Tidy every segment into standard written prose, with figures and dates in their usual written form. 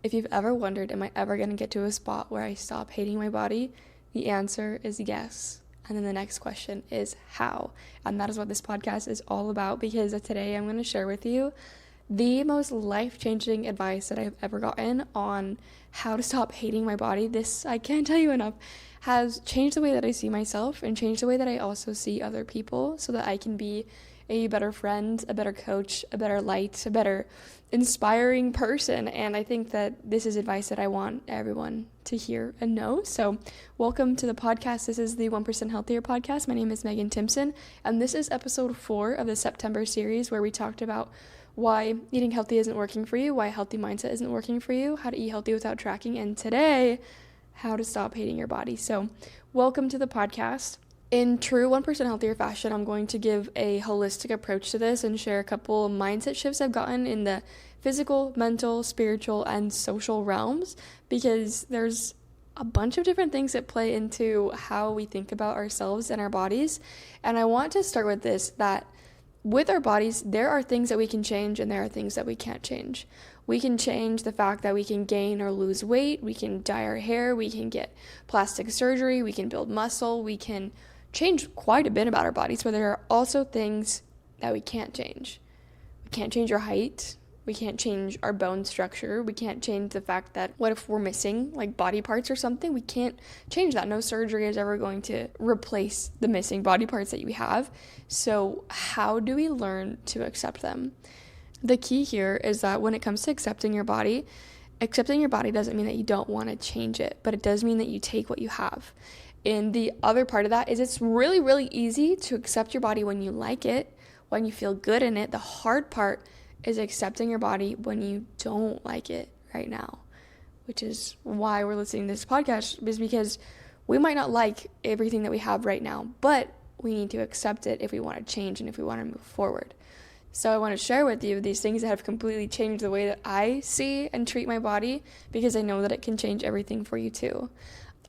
If you've ever wondered, am I ever going to get to a spot where I stop hating my body? The answer is yes. And then the next question is how? And that is what this podcast is all about, because today I'm going to share with you the most life-changing advice that I've ever gotten on how to stop hating my body. This, I can't tell you enough, has changed the way that I see myself and changed the way that I also see other people so that I can be a better friend, a better coach, a better light, a better inspiring person. And I think that this is advice that I want everyone to hear and know. So welcome to the podcast. This is the 1% Healthier podcast. My name is Megan Timpson, and this is episode 4 of the September series where we talked about why eating healthy isn't working for you, why a healthy mindset isn't working for you, how to eat healthy without tracking, and today, how to stop hating your body. So welcome to the podcast. In true 1% Healthier fashion, I'm going to give a holistic approach to this and share a couple mindset shifts I've gotten in the physical, mental, spiritual, and social realms, because there's a bunch of different things that play into how we think about ourselves and our bodies. And I want to start with this, that with our bodies, there are things that we can change and there are things that we can't change. We can change the fact that we can gain or lose weight, we can dye our hair, we can get plastic surgery, we can build muscle, we can change quite a bit about our bodies, but there are also things that we can't change. We can't change our height, we can't change our bone structure, we can't change the fact that what if we're missing like body parts or something, we can't change that. No surgery is ever going to replace the missing body parts that you have. So how do we learn to accept them? The key here is that when it comes to accepting your body doesn't mean that you don't want to change it, but it does mean that you take what you have. And the other part of that is it's really, really easy to accept your body when you like it, when you feel good in it. The hard part is accepting your body when you don't like it right now, which is why we're listening to this podcast, is because we might not like everything that we have right now, but we need to accept it if we want to change and if we want to move forward. So I want to share with you these things that have completely changed the way that I see and treat my body, because I know that it can change everything for you too.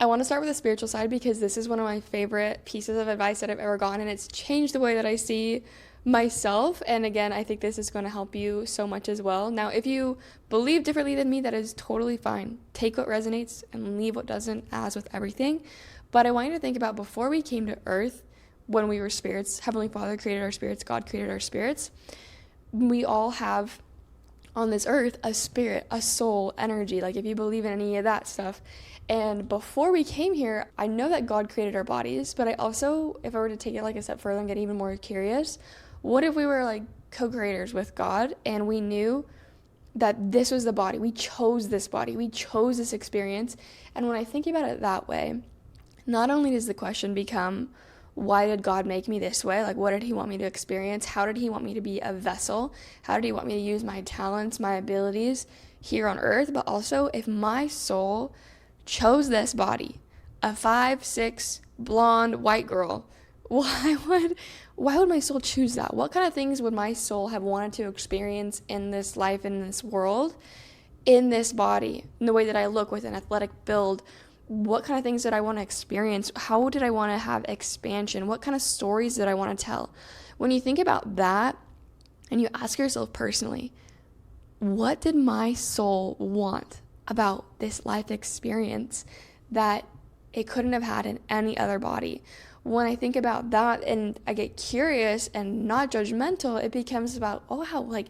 I want to start with the spiritual side because this is one of my favorite pieces of advice that I've ever gotten, and it's changed the way that I see myself. And again, I think this is going to help you so much as well. Now, if you believe differently than me, that is totally fine. Take what resonates and leave what doesn't, as with everything. But I want you to think about before we came to earth, when we were spirits, Heavenly Father created our spirits, God created our spirits. We all have on this earth a spirit, a soul, energy, like if you believe in any of that stuff. And before we came here, I know that God created our bodies, but I also, if I were to take it like a step further and get even more curious, what if we were like co-creators with God and we knew that this was the body? We chose this body, we chose this experience. And when I think about it that way, not only does the question become, why did God make me this way? Like, what did he want me to experience? How did he want me to be a vessel? How did he want me to use my talents, my abilities here on earth? But also, if my soul chose this body, a 5'6" blonde white girl, why would my soul choose that? What kind of things would my soul have wanted to experience in this life, in this world, in this body, in the way that I look with an athletic build? What kind of things did I want to experience? How did I want to have expansion? What kind of stories did I want to tell? When you think about that and you ask yourself personally, what did my soul want about this life experience that it couldn't have had in any other body? When I think about that and I get curious and not judgmental, it becomes about, oh wow, like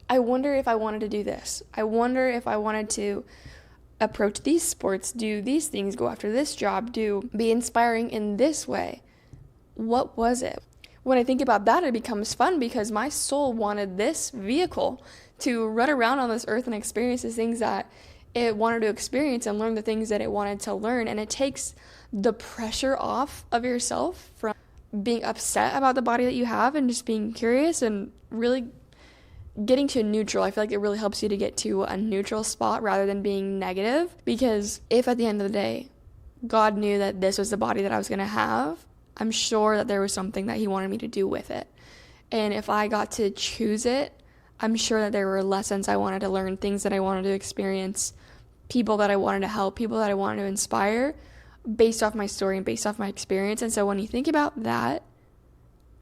I wonder if I wanted to do this. I wonder if I wanted to approach these sports, do these things, go after this job, be inspiring in this way. What was it? When I think about that, it becomes fun because my soul wanted this vehicle to run around on this earth and experience the things that it wanted to experience and learn the things that it wanted to learn. And it takes the pressure off of yourself from being upset about the body that you have and just being curious and really getting to neutral. I feel like it really helps you to get to a neutral spot rather than being negative, because if at the end of the day God knew that this was the body that I was going to have, I'm sure that there was something that he wanted me to do with it. And if I got to choose it, I'm sure that there were lessons I wanted to learn, things that I wanted to experience, people that I wanted to help, people that I wanted to inspire based off my story and based off my experience. And so when you think about that,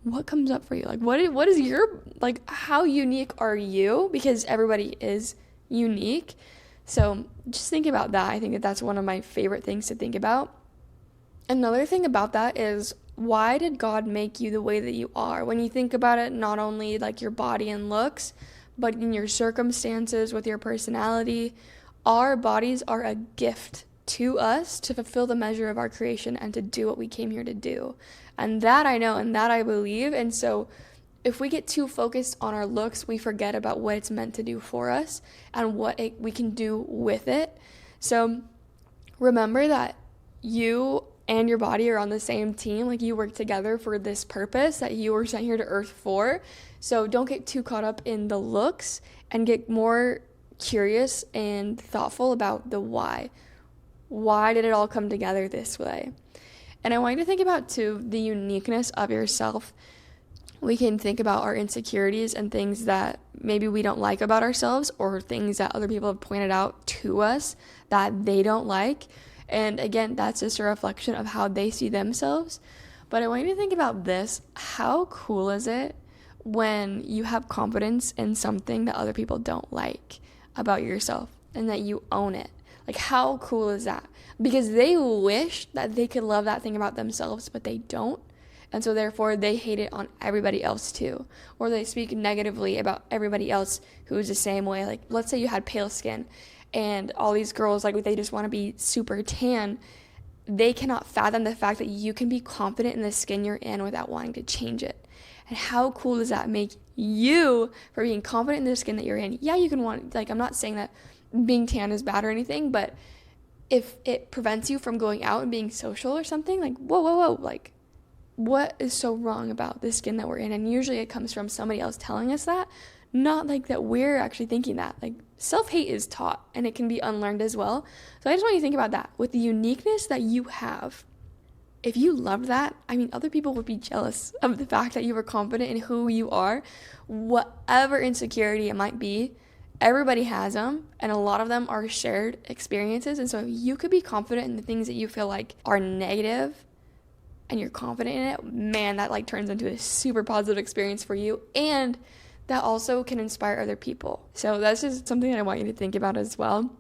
what comes up for you? Like, what is your, like, how unique are you? Because everybody is unique. So just think about that. I think that that's one of my favorite things to think about. Another thing about that is, why did God make you the way that you are? When you think about it, not only like your body and looks, but in your circumstances, with your personality, our bodies are a gift to us to fulfill the measure of our creation and to do what we came here to do. And that I know, and that I believe. And so if we get too focused on our looks, we forget about what it's meant to do for us and what we can do with it. So remember that you and your body are on the same team. Like, you work together for this purpose that you were sent here to earth for. So don't get too caught up in the looks and get more curious and thoughtful about the why. Why did it all come together this way? And I want you to think about, too, the uniqueness of yourself. We can think about our insecurities and things that maybe we don't like about ourselves, or things that other people have pointed out to us that they don't like. And again, that's just a reflection of how they see themselves. But I want you to think about this. How cool is it when you have confidence in something that other people don't like about yourself and that you own it? Like, how cool is that? Because they wish that they could love that thing about themselves, but they don't. And so therefore they hate it on everybody else too. Or they speak negatively about everybody else who's the same way. Like, let's say you had pale skin and all these girls, like, they just want to be super tan. They cannot fathom the fact that you can be confident in the skin you're in without wanting to change it. And how cool does that make you for being confident in the skin that you're in? Yeah, you can want, like, I'm not saying that being tan is bad or anything, but if it prevents you from going out and being social or something, like, whoa, like, what is so wrong about the skin that we're in? And usually it comes from somebody else telling us that, not like that we're actually thinking that. Like, self-hate is taught and it can be unlearned as well. So I just want you to think about that. With the uniqueness that you have, if you loved that, I mean, other people would be jealous of the fact that you were confident in who you are. Whatever insecurity it might be, everybody has them, and a lot of them are shared experiences. And so if you could be confident in the things that you feel like are negative, and you're confident in it, man, that like turns into a super positive experience for you, and that also can inspire other people. So that's just something that I want you to think about as well,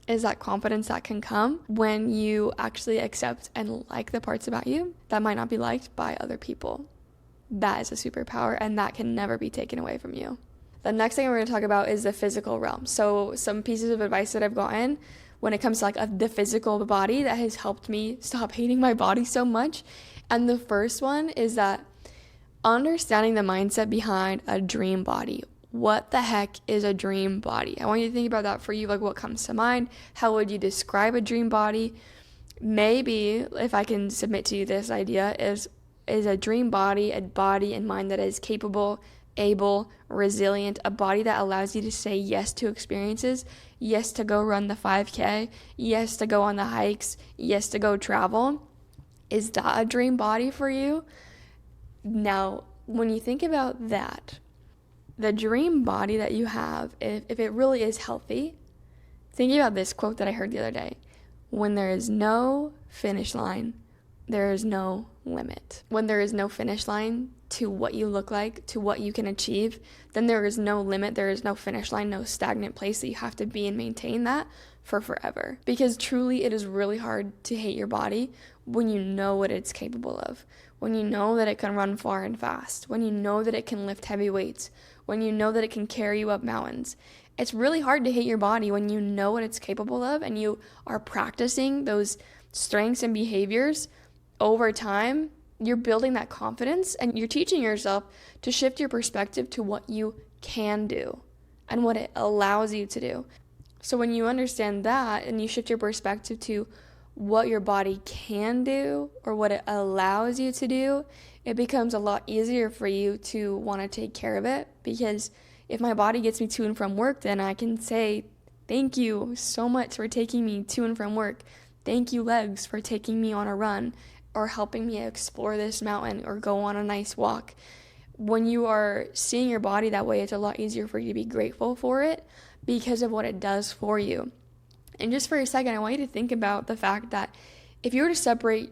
is that confidence that can come when you actually accept and like the parts about you that might not be liked by other people. That is a superpower, and that can never be taken away from you. The next thing we're going to talk about is the physical realm. So some pieces of advice that I've gotten when it comes to like the physical body that has helped me stop hating my body so much. And the first one is that understanding the mindset behind a dream body. What the heck is a dream body? I want you to think about that for you. Like, what comes to mind? How would you describe a dream body? Maybe, if I can submit to you this idea, is a dream body a body and mind that is capable, able, resilient, a body that allows you to say yes to experiences, yes to go run the 5K, yes to go on the hikes, yes to go travel. Is that a dream body for you? Now, when you think about that, the dream body that you have, if it really is healthy, think about this quote that I heard the other day. When there is no finish line, there is no limit. When there is no finish line to what you look like, to what you can achieve, then there is no limit, there is no finish line, no stagnant place that you have to be and maintain that for forever. Because truly, it is really hard to hate your body when you know what it's capable of, when you know that it can run far and fast, when you know that it can lift heavy weights, when you know that it can carry you up mountains. It's really hard to hate your body when you know what it's capable of and you are practicing those strengths and behaviors over time. You're building that confidence and you're teaching yourself to shift your perspective to what you can do and what it allows you to do. So when you understand that and you shift your perspective to what your body can do or what it allows you to do, it becomes a lot easier for you to want to take care of it. Because if my body gets me to and from work, then I can say, thank you so much for taking me to and from work. Thank you, legs, for taking me on a run or helping me explore this mountain or go on a nice walk. When you are seeing your body that way, it's a lot easier for you to be grateful for it because of what it does for you. And just for a second, I want you to think about the fact that if you were to separate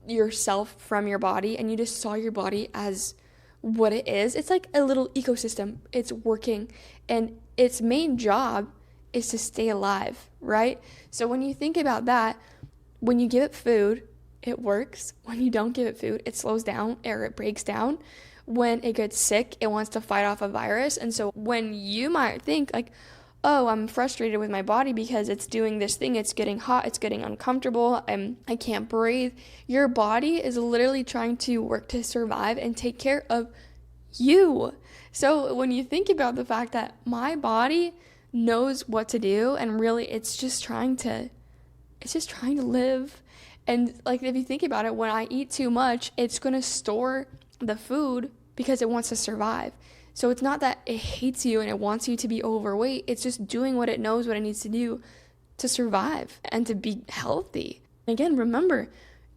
yourself from your body and you just saw your body as what it is, it's like a little ecosystem. It's working, and its main job is to stay alive, right? So when you think about that, when you give it food, it works. When you don't give it food, it slows down or it breaks down. When it gets sick, it wants to fight off a virus. And so when you might think like, oh, I'm frustrated with my body because it's doing this thing, it's getting hot, it's getting uncomfortable, I can't breathe. Your body is literally trying to work to survive and take care of you. So when you think about the fact that my body knows what to do, and really it's just trying to live. And like, if you think about it, when I eat too much, it's going to store the food because it wants to survive. So it's not that it hates you and it wants you to be overweight. It's just doing what it knows what it needs to do to survive and to be healthy. Again, remember,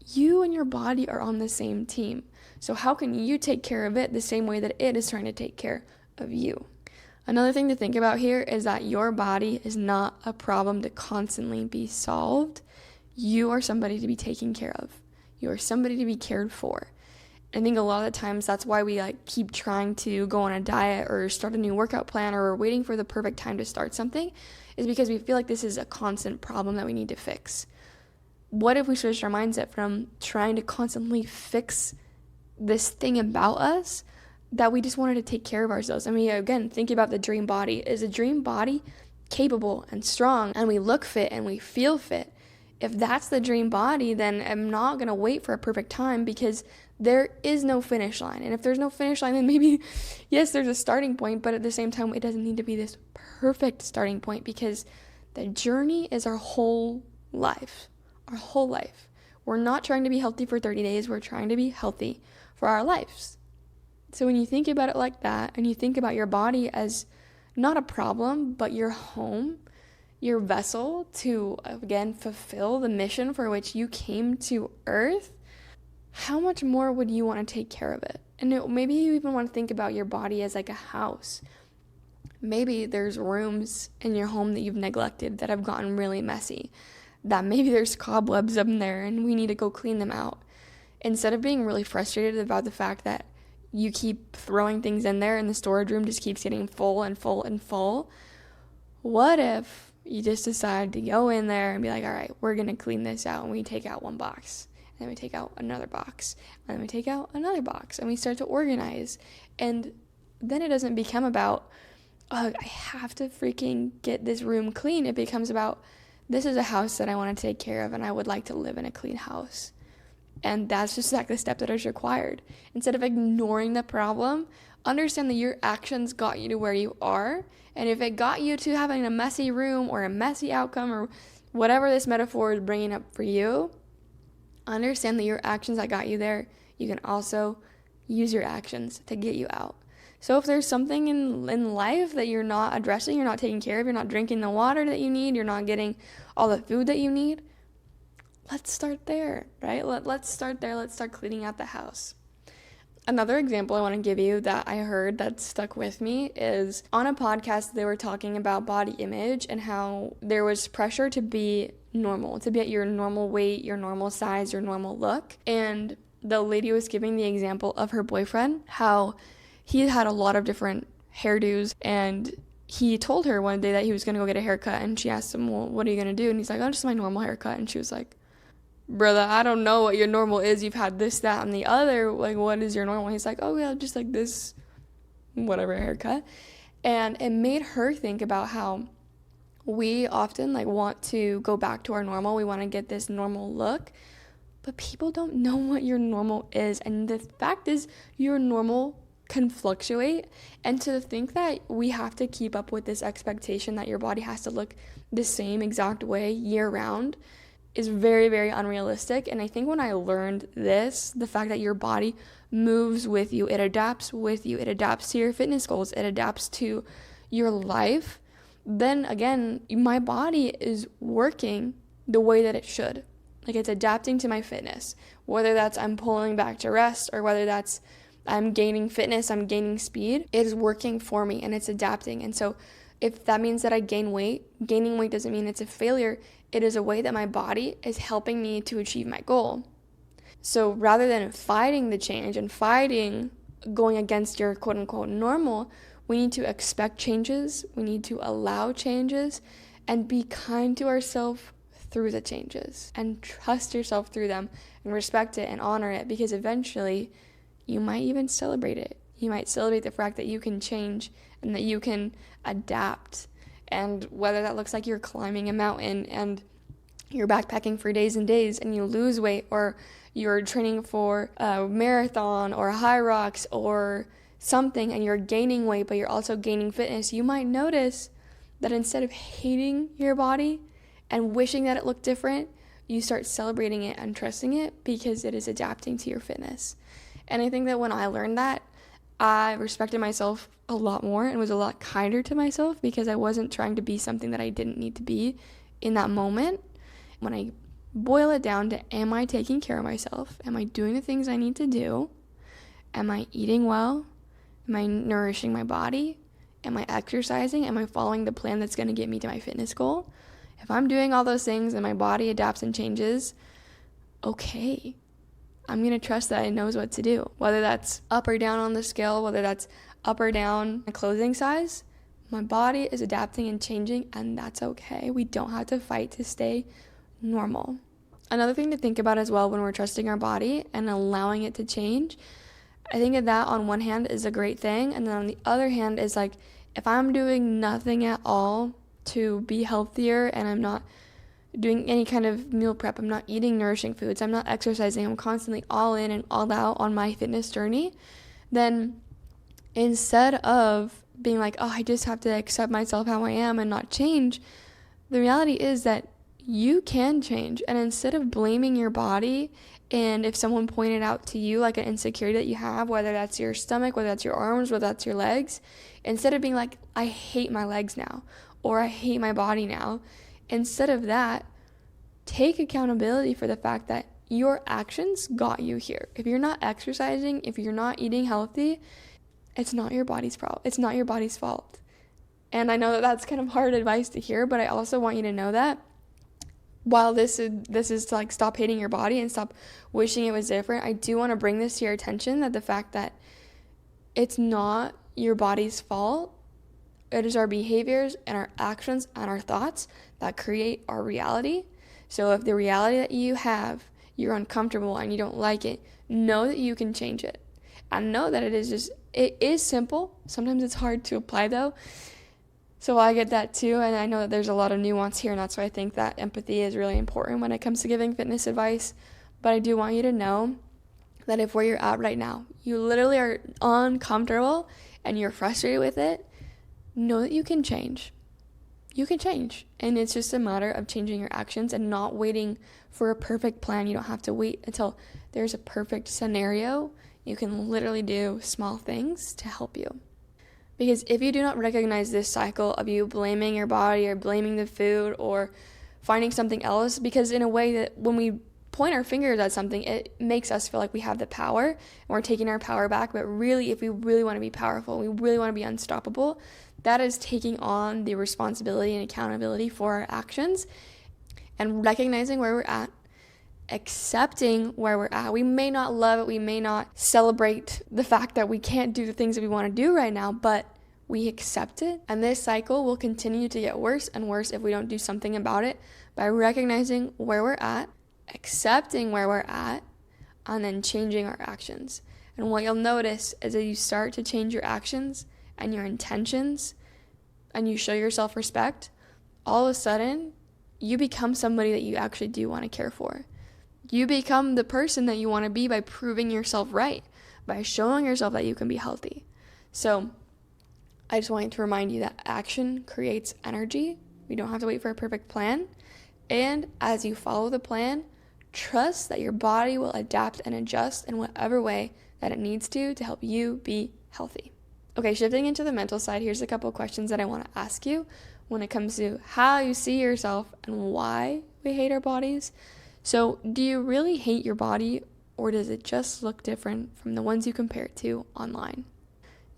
you and your body are on the same team. So how can you take care of it the same way that it is trying to take care of you? Another thing to think about here is that your body is not a problem to constantly be solved. You are somebody to be taken care of. You are somebody to be cared for. I think a lot of the times that's why we keep trying to go on a diet or start a new workout plan, or we're waiting for the perfect time to start something, is because we feel like this is a constant problem that we need to fix. What if we switched our mindset from trying to constantly fix this thing about us that we just wanted to take care of ourselves? I mean, again, think about the dream body. Is a dream body capable and strong, and we look fit and we feel fit? If that's the dream body, then I'm not going to wait for a perfect time, because there is no finish line. And if there's no finish line, then maybe, yes, there's a starting point, but at the same time, it doesn't need to be this perfect starting point, because the journey is our whole life. Our whole life. We're not trying to be healthy for 30 days. We're trying to be healthy for our lives. So when you think about it like that, and you think about your body as not a problem, but your home, your vessel to, again, fulfill the mission for which you came to earth, how much more would you want to take care of it? And maybe you even want to think about your body as like a house. Maybe there's rooms in your home that you've neglected that have gotten really messy, that maybe there's cobwebs up in there and we need to go clean them out. Instead of being really frustrated about the fact that you keep throwing things in there and the storage room just keeps getting full and full and full, what if you just decide to go in there and be like, all right, we're going to clean this out, and we take out one box, and then we take out another box, and then we take out another box, and we start to organize. And then it doesn't become about, oh, I have to freaking get this room clean. It becomes about, this is a house that I want to take care of, and I would like to live in a clean house. And that's just like the step that is required. Instead of ignoring the problem, understand that your actions got you to where you are. And if it got you to having a messy room or a messy outcome or whatever this metaphor is bringing up for you, understand that your actions that got you there, you can also use your actions to get you out. So if there's something in life that you're not addressing, you're not taking care of, you're not drinking the water that you need, you're not getting all the food that you need, let's start there, right? Let's start there. Let's start cleaning out the house. Another example I want to give you that I heard that stuck with me is on a podcast, they were talking about body image and how there was pressure to be normal, to be at your normal weight, your normal size, your normal look. And the lady was giving the example of her boyfriend, how he had a lot of different hairdos, and he told her one day that he was going to go get a haircut, and she asked him, well, what are you going to do? And he's like, oh, just my normal haircut. And she was like, brother, I don't know what your normal is. You've had this, that, and the other. Like, what is your normal? He's like, oh, yeah, just like this, whatever haircut. And it made her think about how we often want to go back to our normal. We want to get this normal look, but people don't know what your normal is. And the fact is, your normal can fluctuate. And to think that we have to keep up with this expectation that your body has to look the same exact way year round is very, very unrealistic. And I think when I learned this, the fact that your body moves with you, it adapts with you, it adapts to your fitness goals, it adapts to your life, then again, my body is working the way that it should. Like, it's adapting to my fitness, whether that's I'm pulling back to rest or whether that's I'm gaining fitness, I'm gaining speed, it is working for me and it's adapting. And so if that means that I gain weight, gaining weight doesn't mean it's a failure. It is a way that my body is helping me to achieve my goal. So rather than fighting the change and fighting going against your quote unquote normal, we need to expect changes. We need to allow changes and be kind to ourselves through the changes and trust yourself through them and respect it and honor it, because eventually you might even celebrate it. You might celebrate the fact that you can change and that you can adapt. And whether that looks like you're climbing a mountain and you're backpacking for days and days and you lose weight, or you're training for a marathon or high rocks or something and you're gaining weight but you're also gaining fitness, you might notice that instead of hating your body and wishing that it looked different, you start celebrating it and trusting it because it is adapting to your fitness. And I think that when I learned that, I respected myself a lot more and was a lot kinder to myself, because I wasn't trying to be something that I didn't need to be in that moment. When I boil it down to, am I taking care of myself? Am I doing the things I need to do? Am I eating well? Am I nourishing my body? Am I exercising? Am I following the plan that's going to get me to my fitness goal? If I'm doing all those things and my body adapts and changes, okay, I'm going to trust that it knows what to do. Whether that's up or down on the scale, whether that's up or down my clothing size, my body is adapting and changing, and that's okay. We don't have to fight to stay normal. Another thing to think about as well when we're trusting our body and allowing it to change, I think that on one hand is a great thing, and then on the other hand is like, if I'm doing nothing at all to be healthier and I'm not doing any kind of meal prep, I'm not eating nourishing foods, I'm not exercising, I'm constantly all in and all out on my fitness journey, then instead of being like, oh, I just have to accept myself how I am and not change, the reality is that you can change. And instead of blaming your body, and if someone pointed out to you like an insecurity that you have, whether that's your stomach, whether that's your arms, whether that's your legs, instead of being like, I hate my legs now, or I hate my body now, instead of that, take accountability for the fact that your actions got you here. If you're not exercising, if you're not eating healthy, it's not your body's problem. It's not your body's fault. And I know that that's kind of hard advice to hear, but I also want you to know that while this is to like stop hating your body and stop wishing it was different, I do want to bring this to your attention, that the fact that it's not your body's fault. It is our behaviors and our actions and our thoughts that create our reality. So if the reality that you have, you're uncomfortable and you don't like it, know that you can change it. And know that it is simple. Sometimes it's hard to apply though. So I get that too, and I know that there's a lot of nuance here, and that's why I think that empathy is really important when it comes to giving fitness advice. But I do want you to know that if where you're at right now, you literally are uncomfortable and you're frustrated with it, know that you can change. You can change, and it's just a matter of changing your actions and not waiting for a perfect plan. You don't have to wait until there's a perfect scenario. You can literally do small things to help you. Because if you do not recognize this cycle of you blaming your body or blaming the food or finding something else, because in a way that when we point our fingers at something, it makes us feel like we have the power and we're taking our power back. But really, if we really want to be powerful, we really want to be unstoppable, that is taking on the responsibility and accountability for our actions and recognizing where we're at, accepting where we're at. We may not love it. We may not celebrate the fact that we can't do the things that we want to do right now, but we accept it. And this cycle will continue to get worse and worse if we don't do something about it by recognizing where we're at, accepting where we're at, and then changing our actions. And what you'll notice is that you start to change your actions and your intentions and you show yourself respect, all of a sudden you become somebody that you actually do want to care for. You become the person that you want to be by proving yourself right, by showing yourself that you can be healthy. So I just wanted to remind you that action creates energy. We don't have to wait for a perfect plan. And as you follow the plan, trust that your body will adapt and adjust in whatever way that it needs to help you be healthy. Okay, shifting into the mental side, here's a couple of questions that I want to ask you when it comes to how you see yourself and why we hate our bodies. So, do you really hate your body, or does it just look different from the ones you compare it to online?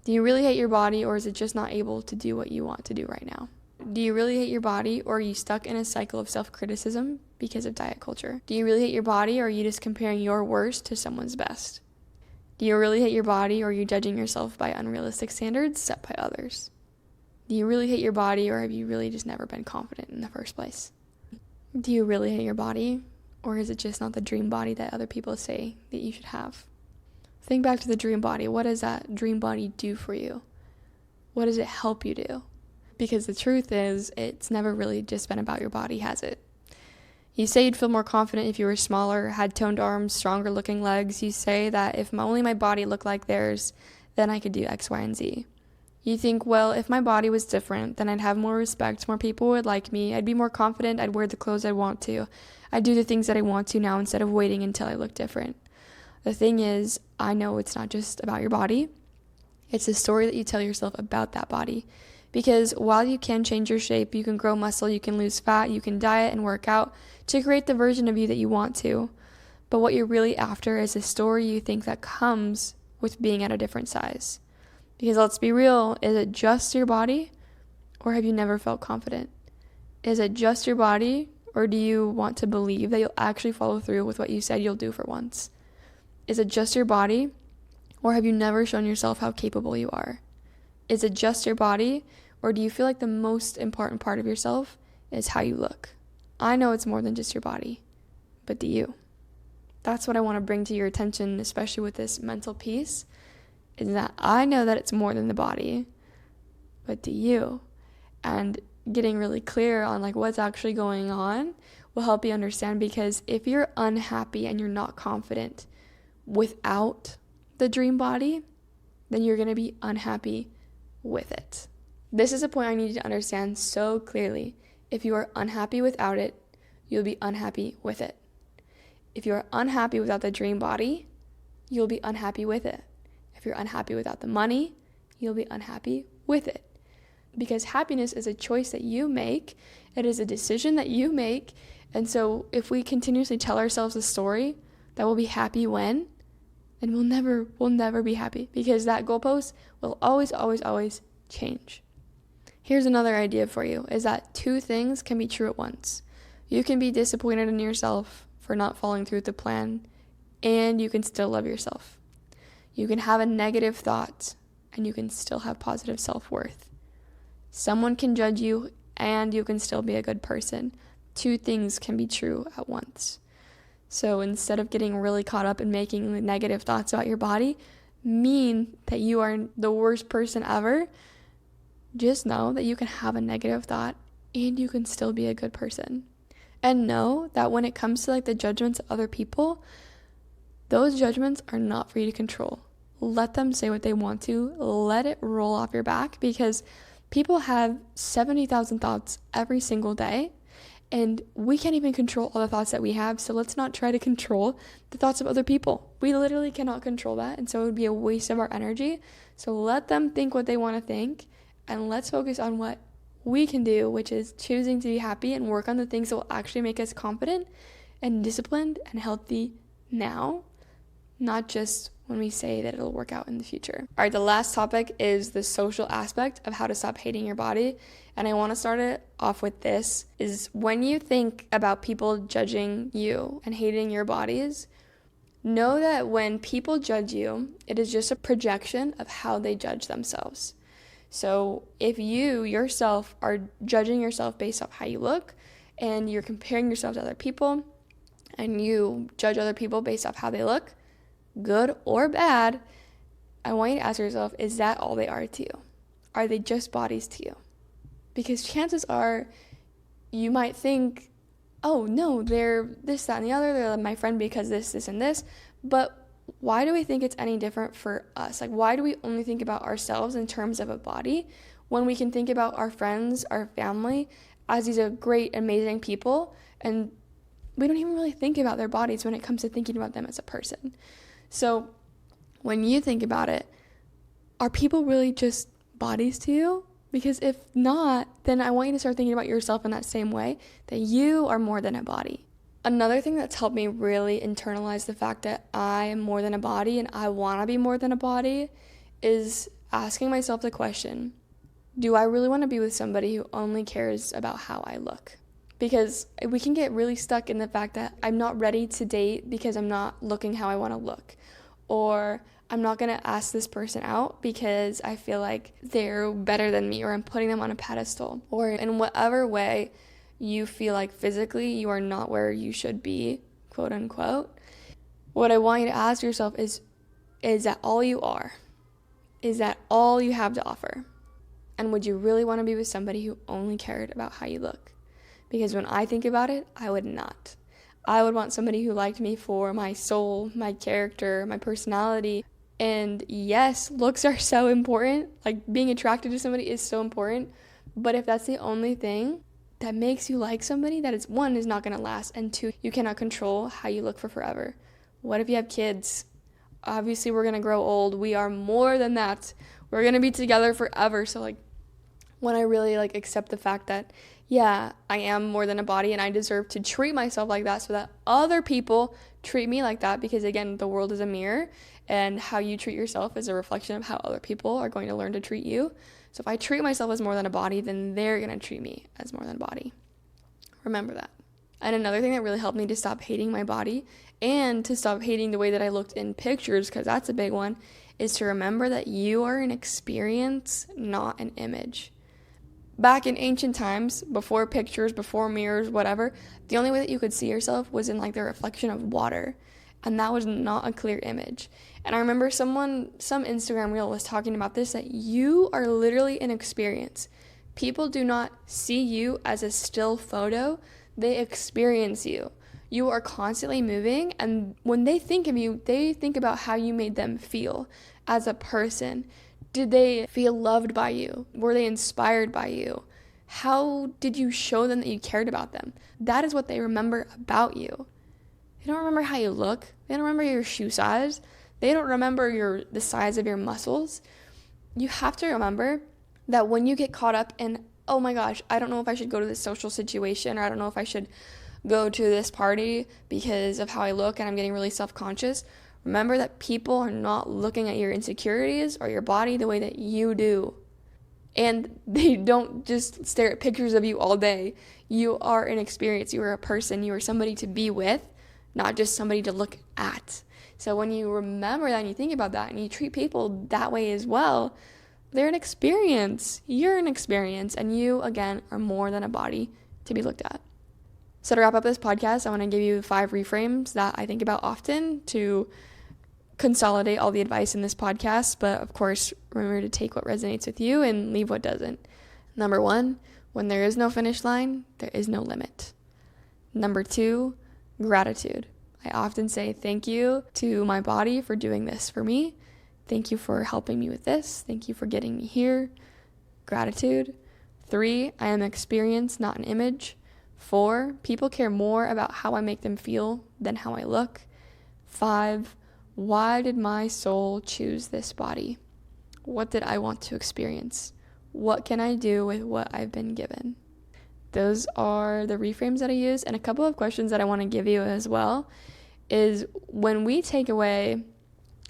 Do you really hate your body, or is it just not able to do what you want to do right now? Do you really hate your body, or are you stuck in a cycle of self-criticism because of diet culture? Do you really hate your body, or are you just comparing your worst to someone's best? Do you really hate your body, or are you judging yourself by unrealistic standards set by others? Do you really hate your body, or have you really just never been confident in the first place? Do you really hate your body, or is it just not the dream body that other people say that you should have? Think back to the dream body. What does that dream body do for you? What does it help you do? Because the truth is, it's never really just been about your body, has it? You say you'd feel more confident if you were smaller, had toned arms, stronger looking legs. You say that if only my body looked like theirs, then I could do X, Y, and Z. You think, well, if my body was different, then I'd have more respect, more people would like me, I'd be more confident, I'd wear the clothes I want to, I'd do the things that I want to now instead of waiting until I look different. The thing is, I know it's not just about your body. It's the story that you tell yourself about that body. Because while you can change your shape, you can grow muscle, you can lose fat, you can diet and work out to create the version of you that you want to. But what you're really after is a story you think that comes with being at a different size. Because let's be real, is it just your body, or have you never felt confident? Is it just your body, or do you want to believe that you'll actually follow through with what you said you'll do for once? Is it just your body, or have you never shown yourself how capable you are? Is it just your body, or do you feel like the most important part of yourself is how you look? I know it's more than just your body, but do you? That's what I want to bring to your attention, especially with this mental piece, is that I know that it's more than the body, but do you? And getting really clear on like what's actually going on will help you understand, because if you're unhappy and you're not confident without the dream body, then you're going to be unhappy with it. This is a point I need you to understand so clearly. If you are unhappy without it, you'll be unhappy with it. If you're unhappy without the dream body, you'll be unhappy with it. If you're unhappy without the money, you'll be unhappy with it. Because happiness is a choice that you make. It is a decision that you make. And so if we continuously tell ourselves a story that we'll be happy when, then we'll never be happy, because that goalpost will always change. Here's another idea for you, is that two things can be true at once. You can be disappointed in yourself for not following through with the plan, and you can still love yourself. You can have a negative thought, and you can still have positive self-worth. Someone can judge you, and you can still be a good person. Two things can be true at once. So instead of getting really caught up in making negative thoughts about your body mean that you are the worst person ever, just know that you can have a negative thought and you can still be a good person. And know that when it comes to like the judgments of other people, those judgments are not for you to control. Let them say what they want to. Let it roll off your back, because people have 70,000 thoughts every single day. And we can't even control all the thoughts that we have, so let's not try to control the thoughts of other people. We literally cannot control that, and so it would be a waste of our energy. So let them think what they want to think, and let's focus on what we can do, which is choosing to be happy and work on the things that will actually make us confident and disciplined and healthy now, not just when we say that it'll work out in the future. All right, the last topic is the social aspect of how to stop hating your body. And I want to start it off with this, is when you think about people judging you and hating your bodies, know that when people judge you, it is just a projection of how they judge themselves. So if you yourself are judging yourself based off how you look, and you're comparing yourself to other people, and you judge other people based off how they look, good or bad, I want you to ask yourself, is that all they are to you? Are they just bodies to you? Because chances are you might think, oh no, they're this, that, and the other, they're my friend because this, and this. But why do we think it's any different for us? Like, why do we only think about ourselves in terms of a body when we can think about our friends, our family as these are great, amazing people, and we don't even really think about their bodies when it comes to thinking about them as a person. So when you think about it, are people really just bodies to you? Because if not, then I want you to start thinking about yourself in that same way, that you are more than a body. Another thing that's helped me really internalize the fact that I am more than a body and I want to be more than a body is asking myself the question, do I really want to be with somebody who only cares about how I look? Because we can get really stuck in the fact that I'm not ready to date because I'm not looking how I want to look. Or I'm not going to ask this person out because I feel like they're better than me, or I'm putting them on a pedestal, or in whatever way you feel like physically you are not where you should be, quote unquote. What I want you to ask yourself is that all you are? Is that all you have to offer? And would you really want to be with somebody who only cared about how you look? Because when I think about it, I would not. I would want somebody who liked me for my soul, my character, my personality. And yes, looks are so important. Like, being attracted to somebody is so important. But if that's the only thing that makes you like somebody, that is, one, is not going to last, and two, you cannot control how you look for forever. What if you have kids? Obviously, we're going to grow old. We are more than that. We're going to be together forever. So, like, when I really, accept the fact that, yeah, I am more than a body and I deserve to treat myself like that so that other people treat me like that, because, again, the world is a mirror, and how you treat yourself is a reflection of how other people are going to learn to treat you. So if I treat myself as more than a body, then they're going to treat me as more than a body. Remember that. And another thing that really helped me to stop hating my body and to stop hating the way that I looked in pictures, because that's a big one, is to remember that you are an experience, not an image. Back in ancient times, before pictures, before mirrors, whatever, the only way that you could see yourself was in the reflection of water. And that was not a clear image. And I remember some Instagram reel was talking about this, that you are literally an experience. People do not see you as a still photo, they experience you. You are constantly moving, and when they think of you, they think about how you made them feel as a person. Did they feel loved by you? Were they inspired by you? How did you show them that you cared about them? That is what they remember about you. They don't remember how you look. They don't remember your shoe size. They don't remember the size of your muscles. You have to remember that when you get caught up in, oh my gosh, I don't know if I should go to this social situation, or I don't know if I should go to this party because of how I look and I'm getting really self-conscious. Remember that people are not looking at your insecurities or your body the way that you do. And they don't just stare at pictures of you all day. You are an experience. You are a person. You are somebody to be with, not just somebody to look at. So when you remember that and you think about that and you treat people that way as well, they're an experience. You're an experience. And you, again, are more than a body to be looked at. So to wrap up this podcast, I want to give you 5 reframes that I think about often to consolidate all the advice in this podcast. But of course, remember to take what resonates with you and leave what doesn't. Number 1, when there is no finish line, there is no limit. Number 2, gratitude. I often say thank you to my body for doing this for me. Thank you for helping me with this. Thank you for getting me here. Gratitude. 3, I am an experience, not an image. 4, people care more about how I make them feel than how I look. 5, why did my soul choose this body? What did I want to experience? What can I do with what I've been given? Those are the reframes that I use. And a couple of questions that I want to give you as well is, when we take away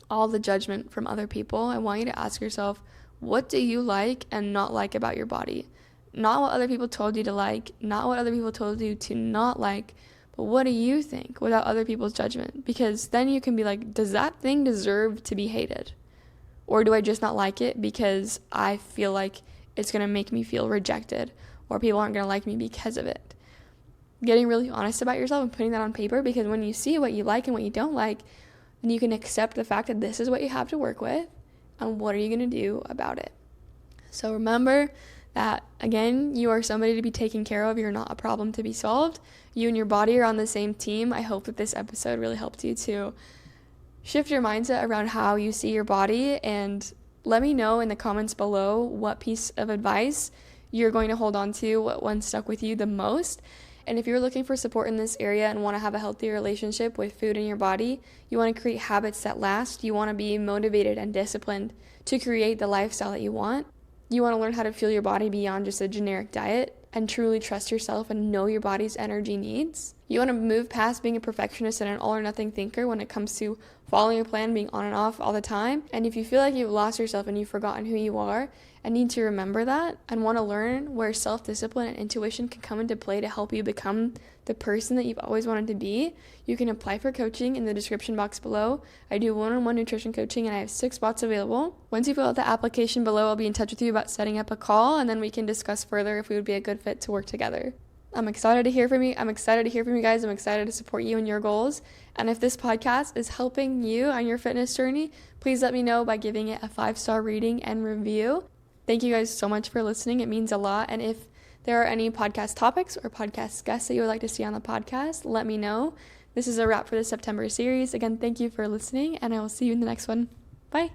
all the judgment from other people, I want you to ask yourself, what do you like and not like about your body? Not what other people told you to like, not what other people told you to not like, but what do you think without other people's judgment? Because then you can be like, does that thing deserve to be hated? Or do I just not like it because I feel like it's going to make me feel rejected, or people aren't going to like me because of it? Getting really honest about yourself and putting that on paper, because when you see what you like and what you don't like, then you can accept the fact that this is what you have to work with, and what are you going to do about it? So remember that, again, you are somebody to be taken care of. You're not a problem to be solved. You and your body are on the same team. I hope that this episode really helped you to shift your mindset around how you see your body, and let me know in the comments below what piece of advice you're going to hold on to, what one stuck with you the most. And if you're looking for support in this area and want to have a healthier relationship with food and your body, you want to create habits that last, you want to be motivated and disciplined to create the lifestyle that you want, you want to learn how to fuel your body beyond just a generic diet and truly trust yourself and know your body's energy needs, You want to move past being a perfectionist and an all or nothing thinker when it comes to following a plan, being on and off all the time. And if you feel like you've lost yourself and you've forgotten who you are and need to remember that and want to learn where self-discipline and intuition can come into play to help you become the person that you've always wanted to be, you can apply for coaching in the description box below. I do one-on-one nutrition coaching and I have 6 spots available. Once you fill out the application below, I'll be in touch with you about setting up a call, and then we can discuss further if we would be a good fit to work together. I'm excited to hear from you. I'm excited to hear from you guys. I'm excited to support you in your goals. And if this podcast is helping you on your fitness journey, please let me know by giving it a 5-star rating and review. Thank you guys so much for listening. It means a lot. And if there are any podcast topics or podcast guests that you would like to see on the podcast, let me know. This is a wrap for the September series. Again, thank you for listening, and I will see you in the next one. Bye.